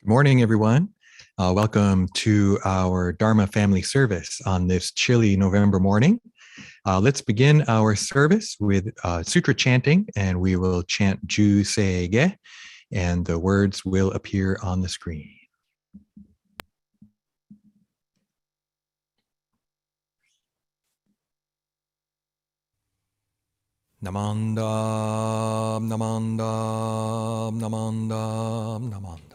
Good morning, everyone. Welcome to our Dharma family service on this chilly November morning. Let's begin our service with Sutra chanting, and we will chant Juseige, and the words will appear on the screen. Namandam, namandam, namandam, namandam.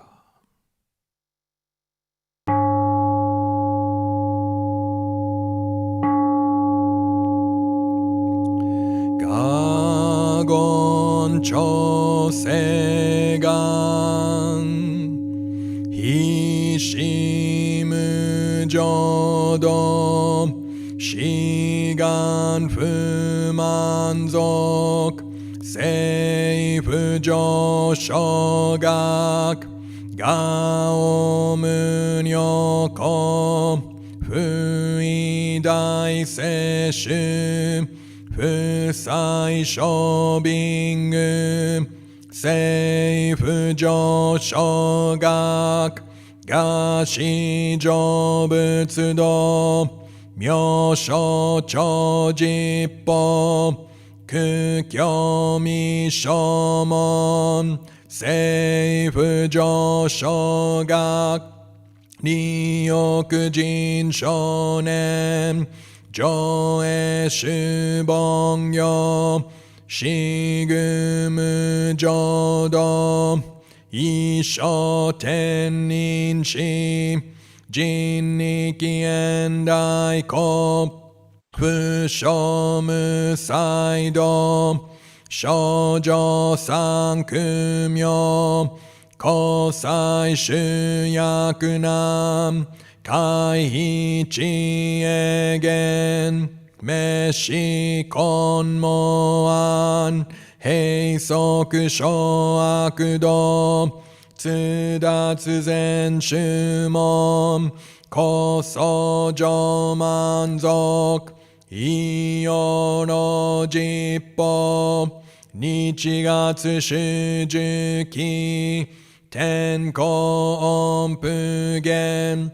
Kansho segan hishimu jodo shigan fumanzok seifu joshogak gaomunyoko fuidai seshu Fusai shobingu, seifu joshogak, gashi jobutsudo, myosho chojippo, kukyo mishomon, seifu joshogak, ryokujin shonen, Joe shubongyo shigumu jodo isho tenin shi jinniki endai ko fushomu saido shoujo sankumyo kosai shuyakunam Kaihichi egen, meshi konmoan, heisoku shoakudo, tsudatsu zen shumon, koso jomanzok, iyoro jippo, nichigatsu shujuki, tenko onpugen,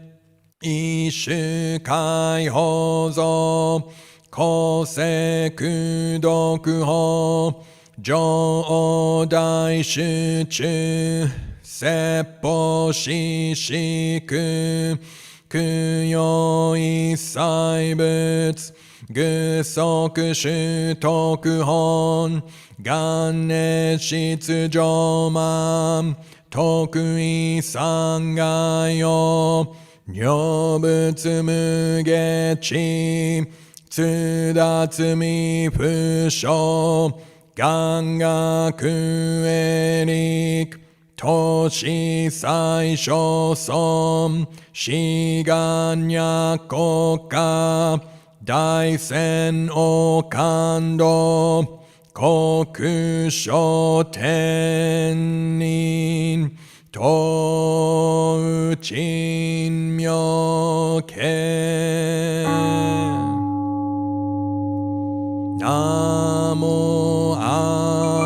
Ishu kai hozo, kose kudoku ho, jo dai shuchu, seppo shishiku, kuyo isai butsu, gusoku shutoku hon, ganne shitsu joman, toku isangayo, Nyobutsu mugechi, tsudatsu mi fusho, gangaku erik, toshi saisho som, shiganya koka, daisen okando, kokusho tenin, Touchin myoke Namo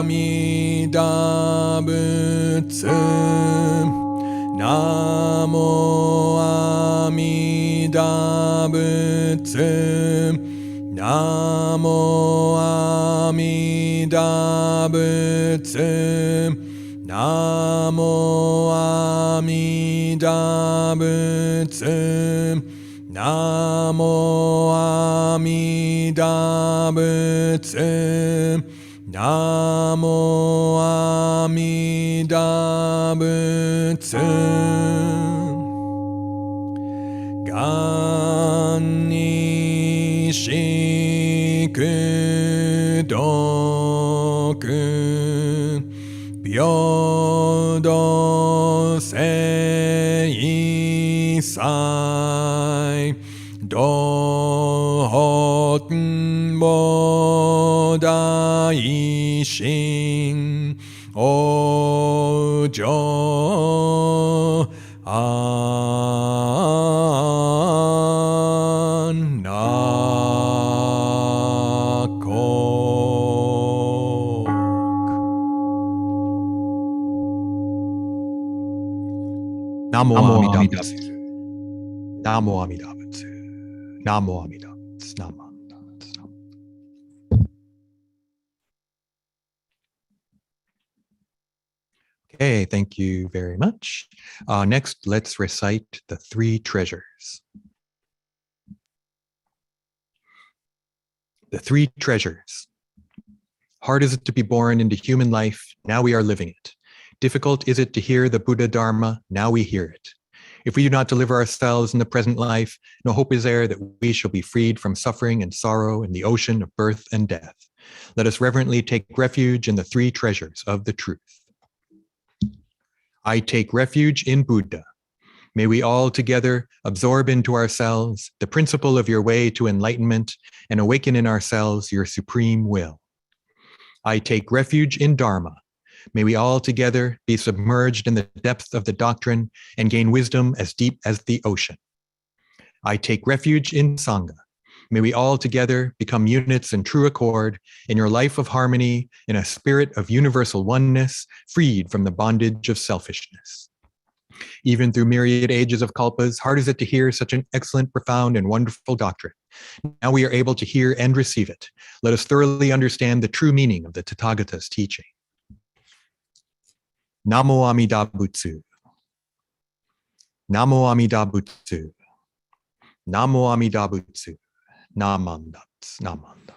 Amida Butsu Namo Amida Butsu Namo Amida Butsu Namo Amida Butsu Namo Amida Butsu Namo Amida Butsu Ganni Shikudoku Byodo sei sai dohoten bodai shin ojo anako. 「Namo Namo Amida Amida Butsu. Butsu. Namo Amida Butsu. Namo Amida Butsu. Namo Amida Butsu. Okay, thank you very much. Next, let's recite the three treasures. The three treasures. Hard is it to be born into human life, now we are living it. Difficult is it to hear the Buddha Dharma, now we hear it. If we do not deliver ourselves in the present life, no hope is there that we shall be freed from suffering and sorrow in the ocean of birth and death. Let us reverently take refuge in the three treasures of the truth. I take refuge in Buddha. May we all together absorb into ourselves the principle of your way to enlightenment and awaken in ourselves your supreme will. I take refuge in Dharma. May we all together be submerged in the depth of the doctrine and gain wisdom as deep as the ocean. I take refuge in Sangha. May we all together become units in true accord in your life of harmony, in a spirit of universal oneness, freed from the bondage of selfishness. Even through myriad ages of kalpas, hard is it to hear such an excellent, profound, and wonderful doctrine. Now we are able to hear and receive it. Let us thoroughly understand the true meaning of the Tathagata's teaching. Namo Amida Butsu. Namo Amida Butsu. Namo Amida Butsu. Namandats. Namanda.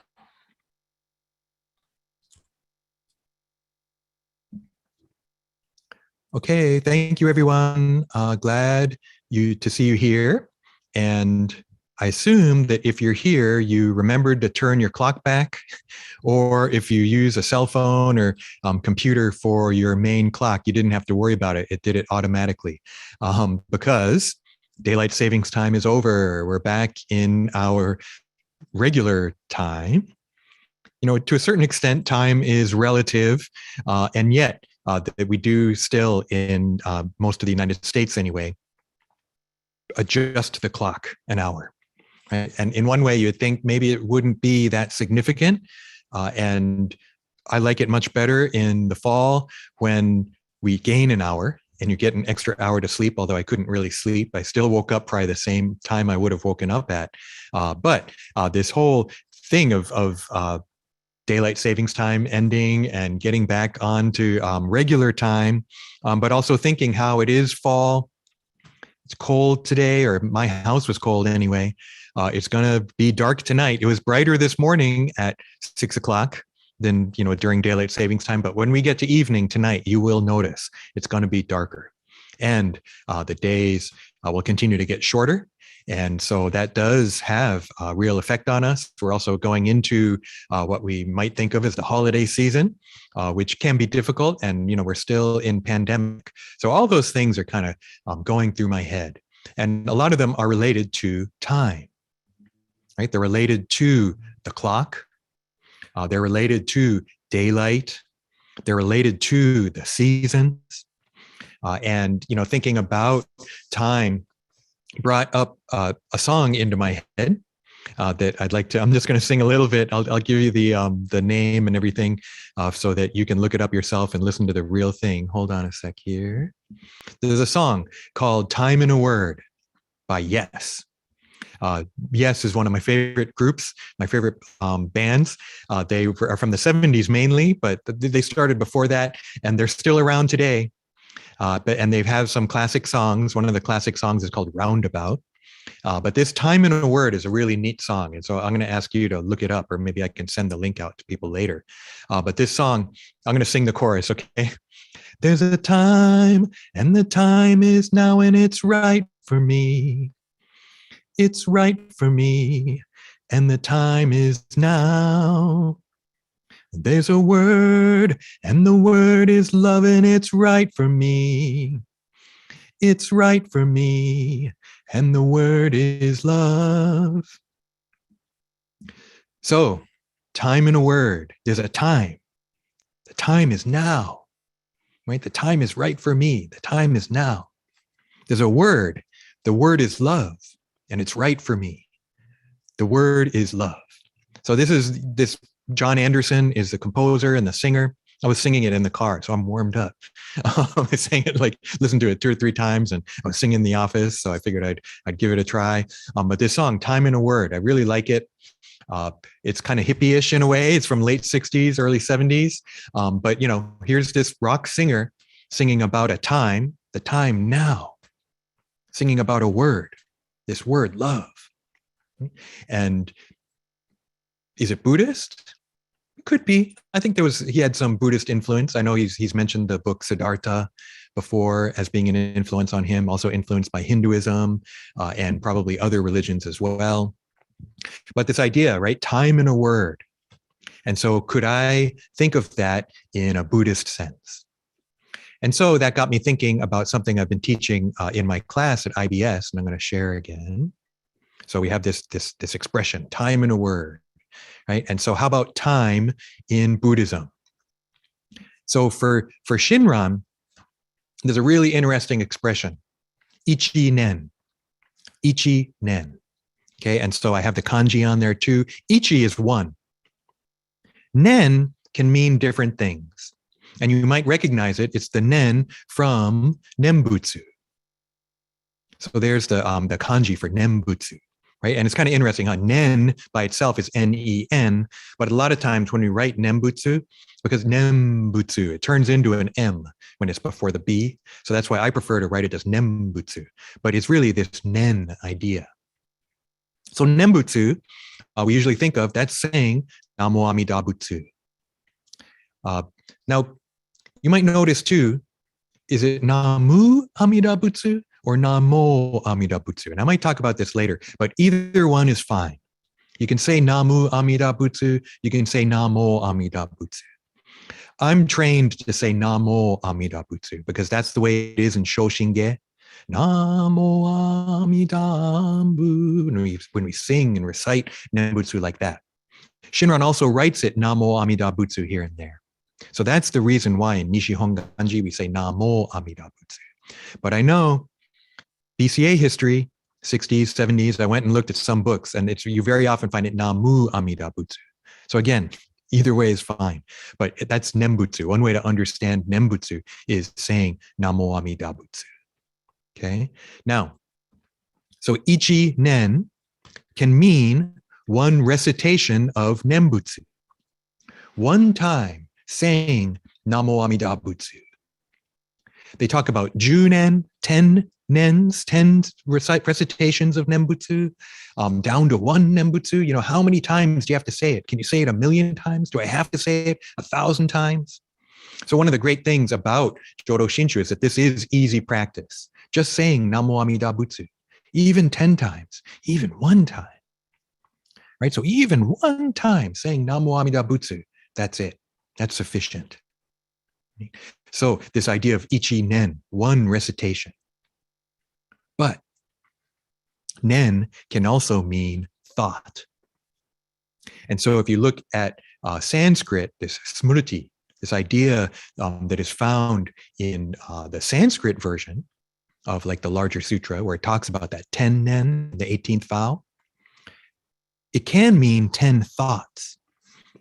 Okay, thank you, everyone. Glad to see you here. And I assume that if you're here, you remembered to turn your clock back, or if you use a cell phone or computer for your main clock, you didn't have to worry about it. It did it automatically because daylight savings time is over. We're back in our regular time. You know, to a certain extent, time is relative, and yet that we do still in most of the United States anyway, adjust the clock an hour. Right? And in one way, you'd think maybe it wouldn't be that significant. And I like it much better in the fall when we gain an hour and you get an extra hour to sleep, although I couldn't really sleep. I still woke up probably the same time I would have woken up at. But this whole thing of daylight savings time ending and getting back onto regular time, but also thinking how it is fall. It's cold today, or my house was cold anyway. It's going to be dark tonight. It was brighter this morning at 6 o'clock than, you know, during daylight savings time. But when we get to evening tonight, you will notice it's going to be darker. And the days will continue to get shorter. And so that does have a real effect on us. We're also going into what we might think of as the holiday season, which can be difficult. And, you know, we're still in pandemic. So all those things are kind of going through my head. And a lot of them are related to time, right? They're related to the clock. They're related to daylight. They're related to the seasons. And, you know, thinking about time brought up a song into my head that I'd like to, I'm just going to sing a little bit. I'll give you the name and everything so that you can look it up yourself and listen to the real thing. Hold on a sec here. There's a song called Time in a Word by Yes. Yes is one of my favorite groups, my favorite bands. They are from the 70s mainly, but they started before that, and they're still around today. And they have some classic songs. One of the classic songs is called Roundabout. But this Time in a Word is a really neat song. And so I'm going to ask you to look it up, or maybe I can send the link out to people later. But this song, I'm going to sing the chorus, okay? There's a time, and the time is now, and it's right for me. It's right for me, and the time is now. There's a word, and the word is love, and it's right for me. It's right for me, and the word is love. So, time in a word. There's a time. The time is now, right? The time is right for me. The time is now. There's a word. The word is love, and it's right for me. The word is love. So this John Anderson is the composer and the singer. I was singing it in the car, so I'm warmed up. I sang it, like, listened to it 2 or 3 times, and I was singing in the office, so I figured I'd give it a try. But this song, "Time in a Word," I really like it. It's kind of hippie-ish in a way. It's from late 60s, early 70s. But, here's this rock singer singing about a time, the time now, singing about a word, this word, love. And is it Buddhist? Could be. I think he had some Buddhist influence. I know he's mentioned the book Siddhartha before as being an influence on him, also influenced by Hinduism and probably other religions as well. But this idea, right? Time in a word. And so could I think of that in a Buddhist sense? And so that got me thinking about something I've been teaching in my class at IBS, and I'm going to share again. So we have this expression, time in a word. Right? And so how about time in Buddhism? So for Shinran, there's a really interesting expression, ichi nen, ichi nen. Okay, and so I have the kanji on there too. Ichi is one. Nen can mean different things. And you might recognize it. It's the nen from Nembutsu. So there's the kanji for Nembutsu. Right? And it's kind of interesting how nen by itself is N-E-N, but a lot of times when we write Nembutsu, because Nembutsu, it turns into an M when it's before the B. So that's why I prefer to write it as Nembutsu, but it's really this nen idea. So Nembutsu, we usually think of, that's saying Namo Amida Butsu. Now, you might notice too, is it Namu Amida Butsu or Namo Amida Butsu? And I might talk about this later, but either one is fine. You can say Namu Amida Butsu, you can say Namo Amida Butsu. I'm trained to say Namo Amida Butsu because that's the way it is in Shoshinge. Namo Amida Butsu, when we sing and recite Nembutsu like that. Shinran also writes it Namo Amida Butsu here and there. So that's the reason why in Nishihon Ganji we say Namo Amida Butsu. But I know BCA history, 60s, 70s, I went and looked at some books, and you very often find it Namu Amida Butsu. So again, either way is fine. But that's Nembutsu. One way to understand Nembutsu is saying Namo Amida Butsu. Okay? Now, so ichi nen can mean one recitation of Nembutsu. One time saying Namo Amida Butsu. They talk about Junen, 10 nens, 10 recitations of Nembutsu, down to 1 Nembutsu. How many times do you have to say it? Can you say it 1,000,000 times? Do I have to say it 1,000 times? So one of the great things about Jodo Shinshu is that this is easy practice. Just saying Namo Amida Butsu, even 10 times, even 1 time. Right? So even 1 time saying Namo Amida Butsu, that's it. That's sufficient. So this idea of ichi nen, 1 recitation. But nen can also mean thought. And so if you look at Sanskrit, this smriti, this idea that is found in the Sanskrit version of like the larger sutra, where it talks about that 10 nen, the 18th vow, it can mean 10 thoughts,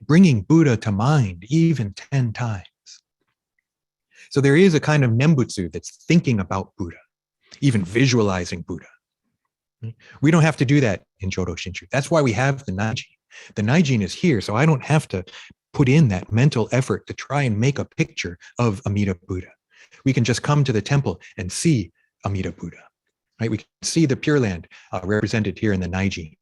bringing Buddha to mind even 10 times. So there is a kind of Nembutsu that's thinking about Buddha, even visualizing Buddha. We don't have to do that in Jodo Shinshu. That's why we have the Naijin. The Naijin is here, so I don't have to put in that mental effort to try and make a picture of Amida Buddha. We can just come to the temple and see Amida Buddha. Right? We can see the Pure Land represented here in the Naijin.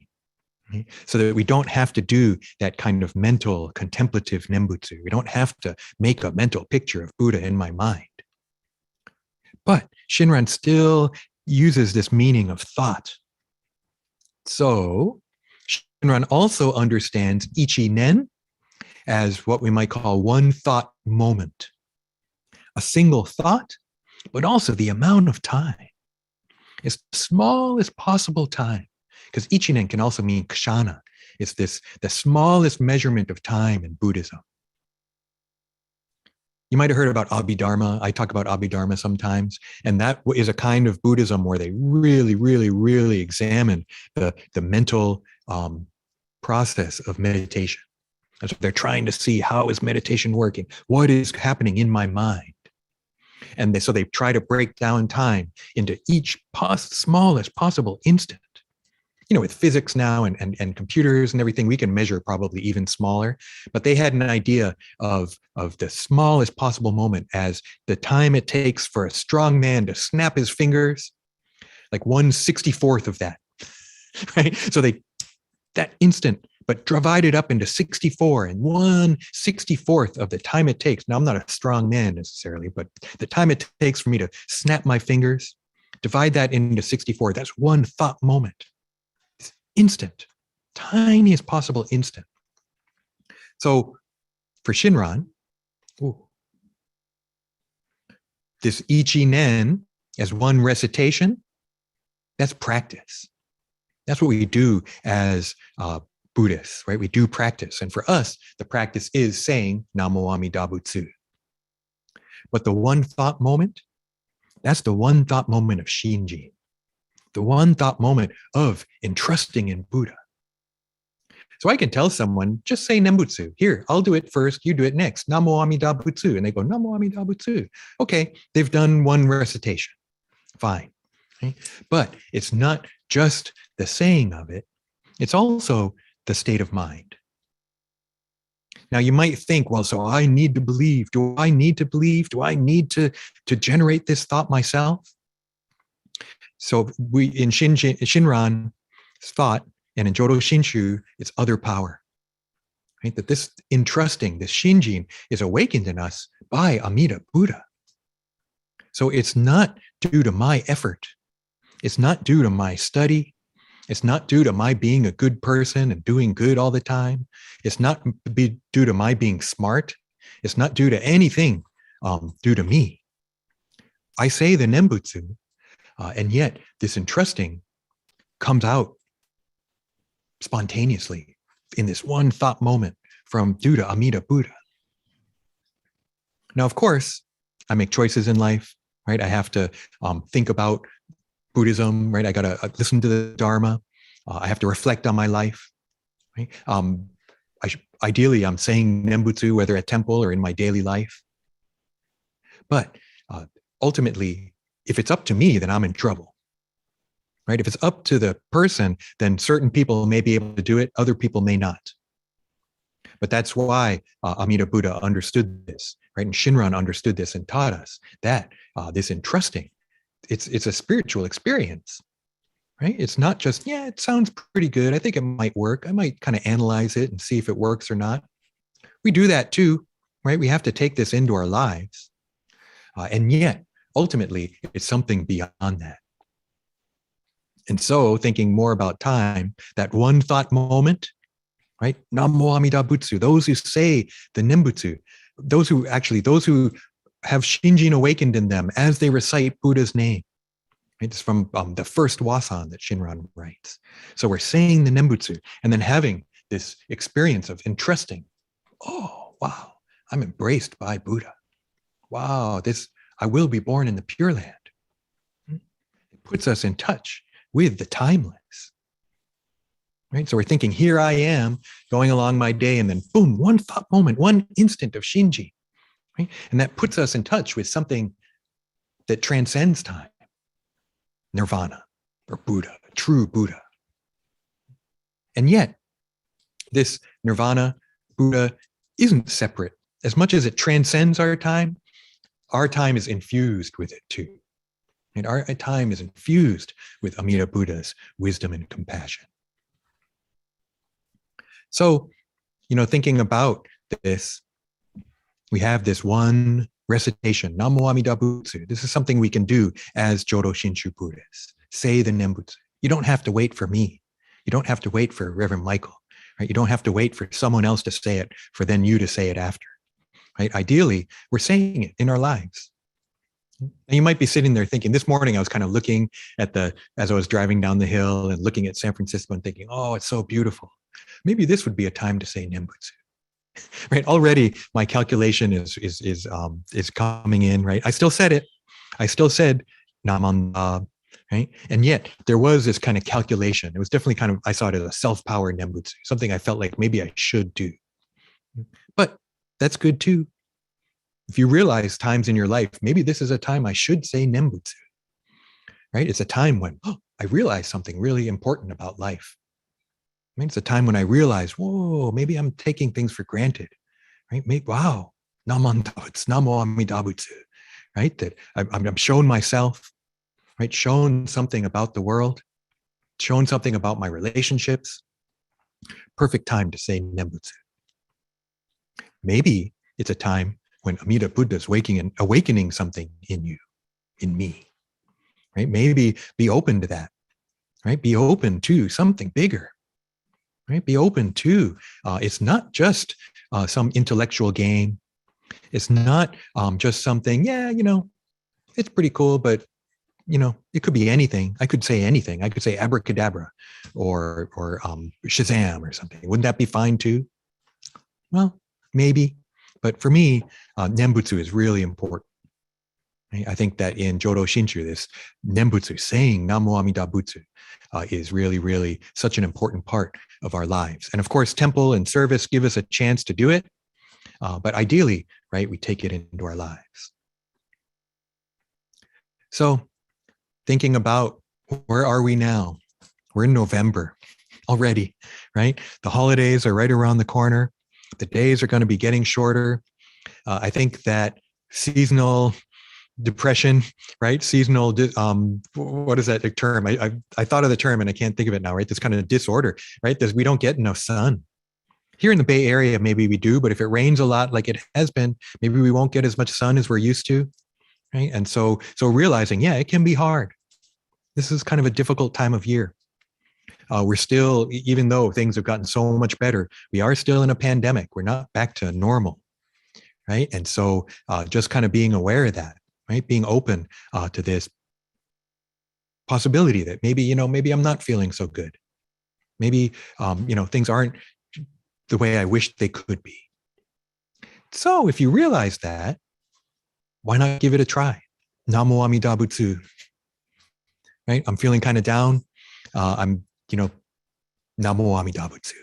Right? So that we don't have to do that kind of mental contemplative Nembutsu. We don't have to make a mental picture of Buddha in my mind. But Shinran still uses this meaning of thought. So Shinran also understands ichi nen as what we might call one thought moment. A single thought, but also the amount of time. As small as possible time. Because ichinen can also mean kshana. It's the smallest measurement of time in Buddhism. You might have heard about Abhidharma. I talk about Abhidharma sometimes. And that is a kind of Buddhism where they really, really, really examine the mental process of meditation. And so they're trying to see, how is meditation working? What is happening in my mind? And so they try to break down time into each smallest possible instant. With physics now and computers and everything, we can measure probably even smaller. But they had an idea of the smallest possible moment as the time it takes for a strong man to snap his fingers, like 1/64th of that, right? So that instant, but divided up into 64 and 1/64th of the time it takes. Now, I'm not a strong man necessarily, but the time it takes for me to snap my fingers, divide that into 64. That's one thought moment. It's instant, tiniest possible instant. So for Shinran, this Ichi Nen as one recitation, that's practice. That's what we do as Buddhists, right? We do practice. And for us, the practice is saying Namo Amida Butsu. But the one thought moment, that's the one thought moment of Shinjin, the one thought moment of entrusting in Buddha. So I can tell someone, just say Nembutsu. Here, I'll do it first, you do it next. Namo Amida Butsu. And they go, Namo Amida Butsu. Okay, they've done one recitation. Fine. Okay? But it's not just the saying of it, it's also the state of mind. Now you might think, well, so I need to believe. Do I need to believe? Do I need to generate this thought myself? So we in Shinran's thought and in Jodo Shinshu, it's other power. Right? That this entrusting, this Shinjin is awakened in us by Amida Buddha. So it's not due to my effort. It's not due to my study. It's not due to my being a good person and doing good all the time. It's not due to my being smart. It's not due to anything due to me. I say the Nembutsu, and yet this entrusting comes out spontaneously in this one thought moment from due to Amida Buddha. Now, of course, I make choices in life, right? I have to think about Buddhism, right? I got to listen to the Dharma. I have to reflect on my life, right? Ideally, I'm saying Nembutsu, whether at temple or in my daily life. But ultimately, if it's up to me, then I'm in trouble, right? If it's up to the person, then certain people may be able to do it, other people may not. But that's why Amida Buddha understood this, right? And Shinran understood this and taught us that this entrusting, it's a spiritual experience, right? It's not just, yeah, it sounds pretty good. I think it might work. I might kind of analyze it and see if it works or not. We do that too, right? We have to take this into our lives. And yet, ultimately, it's something beyond that. And so thinking more about time, that one thought moment, right? Namo Amida Butsu, those who say the Nembutsu, those who have Shinjin awakened in them as they recite Buddha's name. It's from the first Wasan that Shinran writes. So we're saying the Nembutsu and then having this experience of entrusting. Oh, wow, I'm embraced by Buddha. Wow, I will be born in the Pure Land. It puts us in touch with the timeless. Right? So we're thinking, here I am going along my day, and then boom, one thought moment, one instant of Shinji. Right? And that puts us in touch with something that transcends time. Nirvana or Buddha, true Buddha. And yet, this nirvana, Buddha, isn't separate. As much as it transcends our time is infused with it too. And our time is infused with Amida Buddha's wisdom and compassion. So, thinking about this, we have this one recitation, Namo Amida Butsu. This is something we can do as Jodo Shinshu Buddhists. Say the Nembutsu. You don't have to wait for me. You don't have to wait for Reverend Michael. Right? You don't have to wait for someone else to say it for then you to say it after. Right? Ideally, we're saying it in our lives. And you might be sitting there thinking, this morning I was kind of looking at as I was driving down the hill and looking at San Francisco and thinking, oh, it's so beautiful. Maybe this would be a time to say Nembutsu. Right? Already my calculation is coming in, right? I still said it. I still said Namanda, right? And yet there was this kind of calculation. It was definitely I saw it as a self-power Nembutsu, something I felt like maybe I should do. But that's good too. If you realize times in your life, maybe this is a time I should say Nembutsu, right? It's a time when I realize something really important about life. I mean, it's a time when I realize, whoa, maybe I'm taking things for granted, right? Maybe, wow, Naman Dabutsu, Namo Amidabutsu, right? That I'm shown myself, right? Shown something about the world, shown something about my relationships. Perfect time to say Nembutsu. Maybe it's a time when Amida Buddha is awakening something in you, in me, right? Maybe be open to that, right? Be open to something bigger, right? Be open to, it's not just some intellectual game. It's not just something, yeah, it's pretty cool, but it could be anything. I could say anything. I could say abracadabra or Shazam or something. Wouldn't that be fine too? Well, maybe. But for me, Nembutsu is really important. I think that in Jodo Shinshu, this Nembutsu, saying Namo Amida Butsu, is really, really such an important part of our lives. And of course, temple and service give us a chance to do it. But ideally, right, we take it into our lives. So thinking about where are we now? We're in November already, right? The holidays are right around the corner. The days are going to be getting shorter. I think that seasonal depression, right? Seasonal, what is that term? I thought of the term and I can't think of it now, right? This kind of disorder, right? We don't get enough sun. Here in the Bay Area, maybe we do, but if it rains a lot like it has been, maybe we won't get as much sun as we're used to, right? And so realizing, yeah, it can be hard. This is kind of a difficult time of year. We're still, even though things have gotten so much better, we are still in a pandemic. We're not back to normal, right? And so just kind of being aware of that, right? Being open to this possibility that maybe, maybe I'm not feeling so good. Maybe, things aren't the way I wish they could be. So if you realize that, why not give it a try? Namo Amida Butsu, right? I'm feeling kind of down. I'm, Namo Amida Butsu.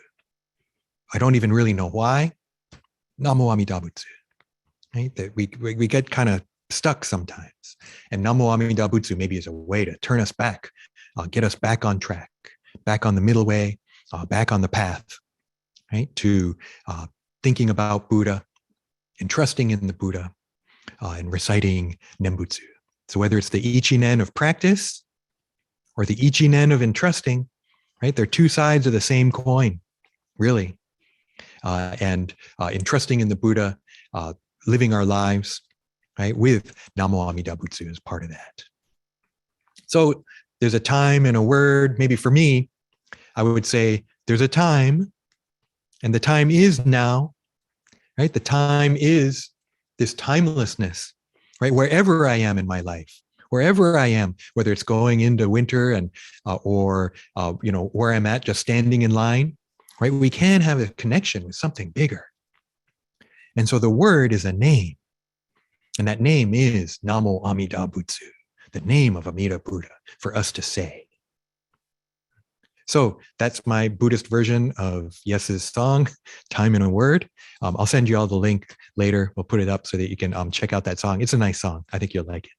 I don't even really know why. Namo Amida Butsu, right? That we get kind of stuck sometimes. And Namo Amida Butsu maybe is a way to turn us back, get us back on track, back on the middle way, back on the path, right? To thinking about Buddha and trusting in the Buddha and reciting Nembutsu. So whether it's the Ichinen of practice or the Ichinen of entrusting, right? They're two sides of the same coin, really. And entrusting in the Buddha, living our lives, right, with Namo Amida Butsu as part of that. So there's a time and a word. Maybe for me, I would say there's a time, and the time is now, right? The time is this timelessness, right? Wherever I am in my life, wherever I am, whether it's going into winter and or where I'm at, just standing in line, right? We can have a connection with something bigger. And so the word is a name. And that name is Namo Amida Butsu, the name of Amida Buddha for us to say. So that's my Buddhist version of Yes's song, Time in a Word. I'll send you all the link later. We'll put it up so that you can check out that song. It's a nice song. I think you'll like it.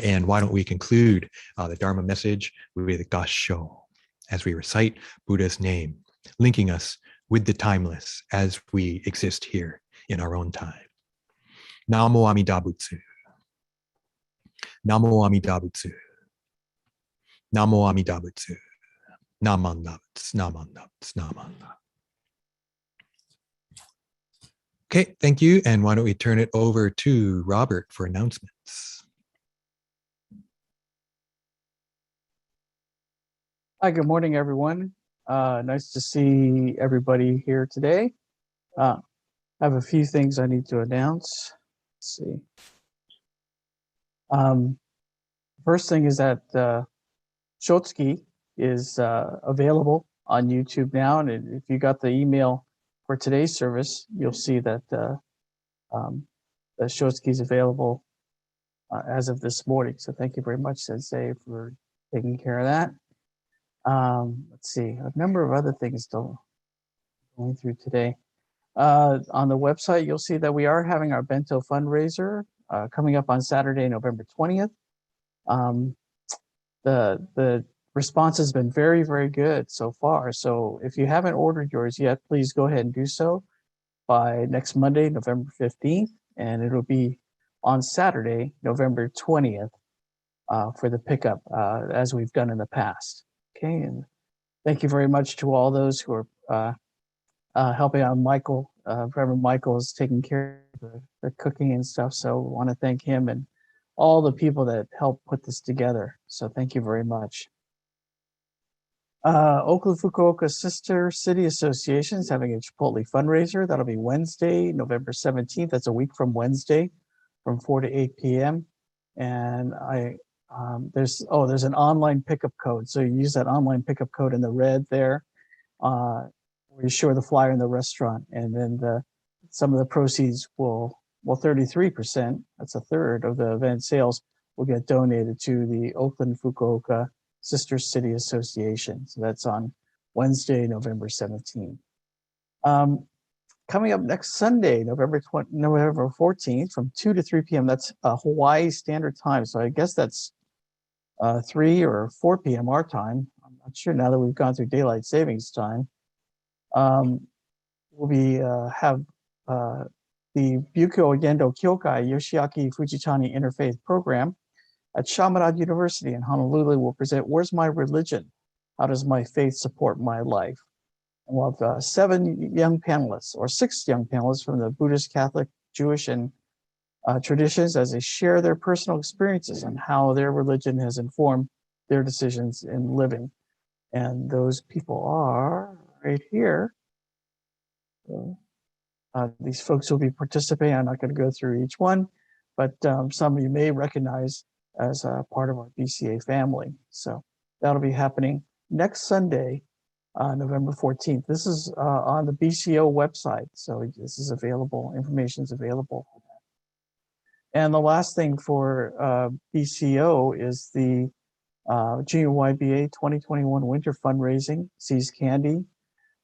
And why don't we conclude the Dharma message with Kansho as we recite Buddha's name, linking us with the timeless as we exist here in our own time. Namo Amida Butsu. Namo Amida Butsu. Namo Amida Butsu. Naman Nabutsu. Naman Nabutsu. Naman Nabutsu. Okay, thank you. And why don't we turn it over to Robert for announcements? Hi, good morning, everyone. Nice to see everybody here today. I have a few things I need to announce. Let's see. First thing is that Shotsuki is available on YouTube now. And if you got the email for today's service, you'll see that the Shotsuki is available as of this morning. So thank you very much, Sensei, for taking care of that. Let's see, a number of other things still going through today. On the website, you'll see that we are having our bento fundraiser coming up on Saturday, November 20th. The response has been very, very good so far. So if you haven't ordered yours yet, please go ahead and do so by next Monday, November 15th, and it'll be on Saturday, November 20th for the pickup as we've done in the past. Okay, and thank you very much to all those who are helping out. Michael, Reverend Michael is taking care of the cooking and stuff. So I want to thank him and all the people that helped put this together. So thank you very much. Oakland Fukuoka Sister City Association is having a Chipotle fundraiser. That'll be Wednesday, November 17th. That's a week from Wednesday from 4 to 8 p.m. And there's an online pickup code. So you use that online pickup code in the red there. Where you show the flyer in the restaurant, and then some of the proceeds will 33%, that's a third of the event sales, will get donated to the Oakland Fukuoka Sister City Association. So that's on Wednesday, November 17th. Coming up next Sunday, November 14th, from 2 to 3 p.m. That's Hawaii Standard Time. So I guess that's 3 or 4 p.m. our time. I'm not sure now that we've gone through daylight savings time. We'll have the Byukyo Yendo Kyokai Yoshiaki Fujitani Interfaith Program at Chaminade University in Honolulu will present Where's My Religion? How does my faith support my life? And we'll have 6 young panelists from the Buddhist, Catholic, Jewish, and traditions as they share their personal experiences on how their religion has informed their decisions in living. And those people are right here. So, these folks will be participating. I'm not going to go through each one, but some of you may recognize as a part of our BCA family. So that'll be happening next Sunday, November 14th. This is on the BCO website. So this is available, information is available. And the last thing for BCO is the Junior YBA 2021 Winter Fundraising, Sees Candy.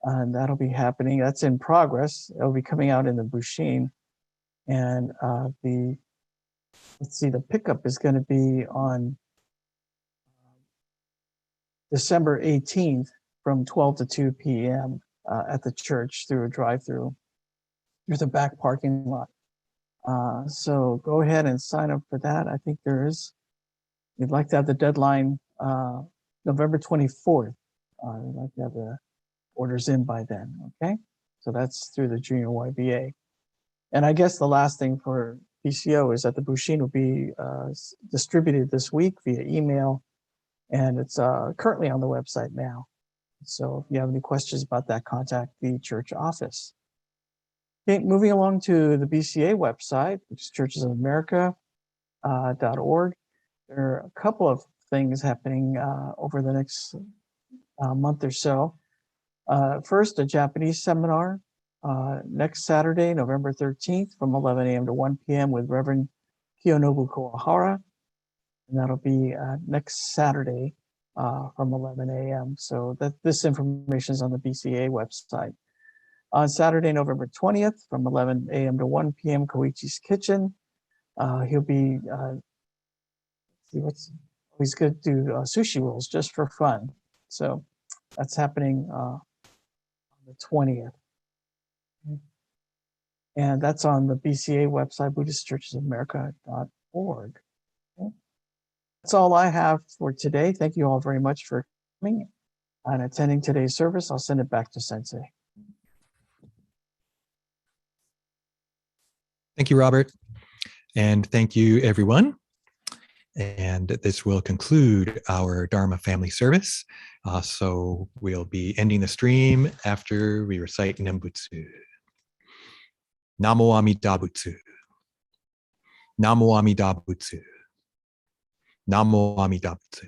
And that'll be happening. That's in progress. It'll be coming out in the Bushin. And the pickup is going to be on December 18th from 12 to 2 p.m. At the church through a drive-through through the back parking lot. So go ahead and sign up for that. I think we'd like to have the deadline November 24th. We'd like to have the orders in by then, okay? So that's through the Junior YBA. And I guess the last thing for BCO is that the Bushin will be distributed this week via email, and it's currently on the website now. So if you have any questions about that, contact the church office. Okay, moving along to the BCA website, which is churchesamerica.org. There are a couple of things happening over the next month or so. First, a Japanese seminar next Saturday, November 13th from 11 a.m. to 1 p.m. with Reverend Kiyonobu Kawahara. And that'll be next Saturday from 11 a.m. So this information is on the BCA website. On Saturday, November 20th from 11 a.m. to 1 p.m. Koichi's Kitchen. He'll be, he's going to do sushi rolls just for fun. So that's happening on the 20th. And that's on the BCA website, BuddhistChurchesAmerica.org. Okay. That's all I have for today. Thank you all very much for coming and attending today's service. I'll send it back to Sensei. Thank you, Robert. And thank you, everyone. And this will conclude our Dharma family service. So we'll be ending the stream after we recite Nembutsu. Namo Amida Butsu. Namo Amida Butsu. Namo Amida Butsu.